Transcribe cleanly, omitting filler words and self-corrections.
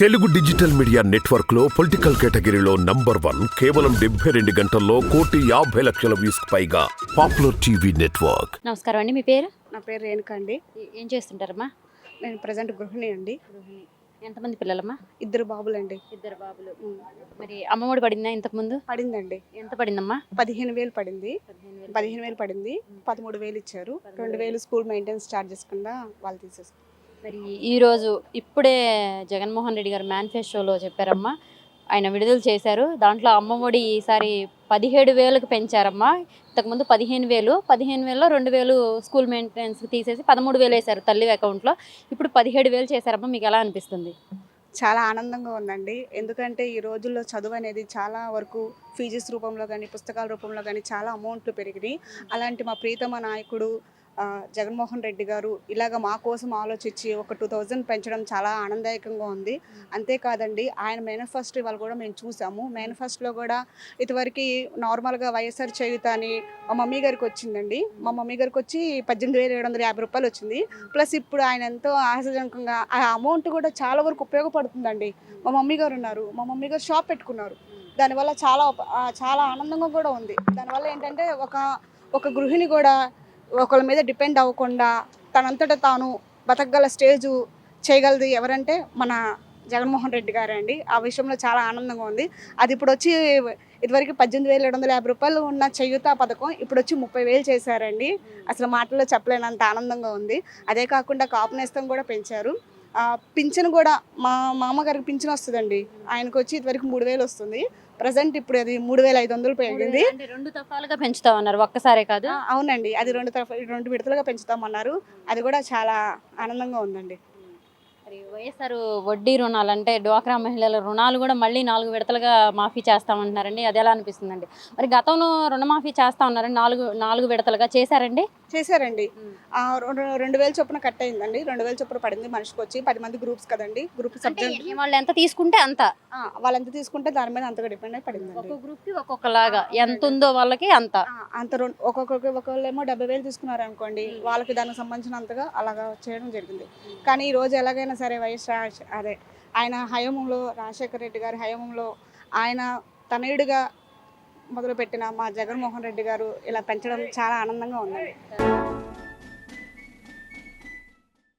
Telugu digital media network లో political కేటగిరీలో number 1 కేవలం 72 గంటల్లో 1,50,00,000 వ్యూస్ పైగా పాపులర్ టీవీ నెట్వర్క్. నమస్కారం అండి, మీ పేరు? నా పేరు రేణుక అండి. ఏం చేస్తుంటారమ్మా? నేను ప్రజెంట్ గృహిణి అండి. ఎంతమంది పిల్లలమ్మా? 2 బాబులండి. 2 బాబులు. మరి అమ్మఒడి పడిందా ఇంతకు ముందు? పడిందండి. ఎంత పడిందమ్మా? 15,000 పడింది. 15,000 పడింది. 13,000 ఇచ్చారు. 2,000 స్కూల్ మెయింటెనెన్స్ ఛార్జెస్ కింద వాళ్ళు తీసేసుకున్నారు. మరి ఈరోజు ఇప్పుడే జగన్మోహన్ రెడ్డి గారు మేనిఫెస్టోలో చెప్పారమ్మా, ఆయన విడుదల చేశారు. దాంట్లో అమ్మఒడి ఈసారి 17,000కి పెంచారమ్మా. ఇంతకుముందు 15,000, 15,000లో 2,000 స్కూల్ మెయింటెనెన్స్కి తీసేసి 13,000 వేశారు తల్లి అకౌంట్లో. ఇప్పుడు 17,000 చేశారమ్మా. మీకు ఎలా అనిపిస్తుంది? చాలా ఆనందంగా ఉందండి. ఎందుకంటే ఈ రోజుల్లో చదువు అనేది చాలా వరకు ఫీజెస్ రూపంలో కానీ పుస్తకాల రూపంలో కానీ చాలా అమౌంట్లు పెరిగినాయి. అలాంటి మా ప్రీతమ నాయకుడు జగన్మోహన్ రెడ్డి గారు ఇలాగ మా కోసం ఆలోచించి ఒక 2,000 పెంచడం చాలా ఆనందదాయకంగా ఉంది. అంతేకాదండి, ఆయన మేనిఫెస్టో ఇవాళ కూడా మేము చూసాము. మేనిఫెస్టోలో కూడా ఇదివరకు నార్మల్గా వైఎస్ఆర్ చేయూత అని మా మమ్మీ గారికి వచ్చిందండి. మా మమ్మీ గారికి వచ్చి 18,750 రూపాయలు వచ్చింది. ప్లస్ ఇప్పుడు ఆయన ఎంతో ఆశాజనకంగా ఆ అమౌంట్ కూడా చాలా వరకు ఉపయోగపడుతుందండి. మా మమ్మీ గారు ఉన్నారు, మా మమ్మీ గారు షాప్ పెట్టుకున్నారు. దానివల్ల చాలా ఆనందంగా కూడా ఉంది. దానివల్ల ఏంటంటే ఒక గృహిణి కూడా ఒకళ్ళ మీద డిపెండ్ అవ్వకుండా తనంతటా తాను బతకగల స్టేజు చేయగలది ఎవరంటే మన జగన్మోహన్ రెడ్డి గారే అండి. ఆ విషయంలో చాలా ఆనందంగా ఉంది. అది ఇప్పుడు వచ్చి ఇదివరకు 18,750 రూపాయలు ఉన్న చేయూత పథకం ఇప్పుడు వచ్చి 30,000 చేశారండి. అసలు మాటల్లో చెప్పలేనంత ఆనందంగా ఉంది. అదే కాకుండా కాపు నేస్తం కూడా పెంచారు. పింఛను కూడా మా మామగారికి పింఛను వస్తుందండి. ఆయనకు వచ్చి ఇదివరకు 3,000 వస్తుంది. ప్రజెంట్ ఇప్పుడు అది 3,500 పెరిగింది. 2 దఫాలుగా పెంచుతామన్నారు, ఒక్కసారే కాదు? అవునండి, అది 2 విడతలుగా పెంచుతామన్నారు. అది కూడా చాలా ఆనందంగా ఉందండి. మరి వైఎస్ఆర్ వడ్డీ రుణాలు అంటే డ్వాక్రా మహిళల రుణాలు కూడా మళ్ళీ 4 విడతలుగా మాఫీ చేస్తామంటున్నారండి. అది ఎలా అనిపిస్తుందండి? మరి గతంలో రుణమాఫీ చేస్తా ఉన్నారండి, 4 విడతలుగా చేశారండి. 2,000 చొప్పున కట్ అయిందండి. 2,000 చొప్పున పడింది. మనిషికి వచ్చి 10 మంది గ్రూప్స్ కదండి. గ్రూప్ సబ్జెక్ట్ వాళ్ళు ఎంత తీసుకుంటే అంత, వాళ్ళు ఎంత తీసుకుంటే దాని మీద అంతగా డిపెండ్ అయి పడింది. ఒక్కొక్క గ్రూప్కి ఒక్కొక్కలాగా ఎంత ఉందో వాళ్ళకి అంత ఒకళ్ళేమో 70,000 తీసుకున్నారు అనుకోండి, వాళ్ళకి దానికి సంబంధించినంతగా అలాగా చేయడం జరిగింది. కానీ ఈ రోజు ఎలాగైనా సరే ఆయన హయాంలో, రాజశేఖర రెడ్డి గారి హయాంలో ఆయన తనయుడిగా మొదలుపెట్టిన మా జగన్మోహన్ రెడ్డి గారు ఇలా పెంచడం చాలా ఆనందంగా ఉందండి.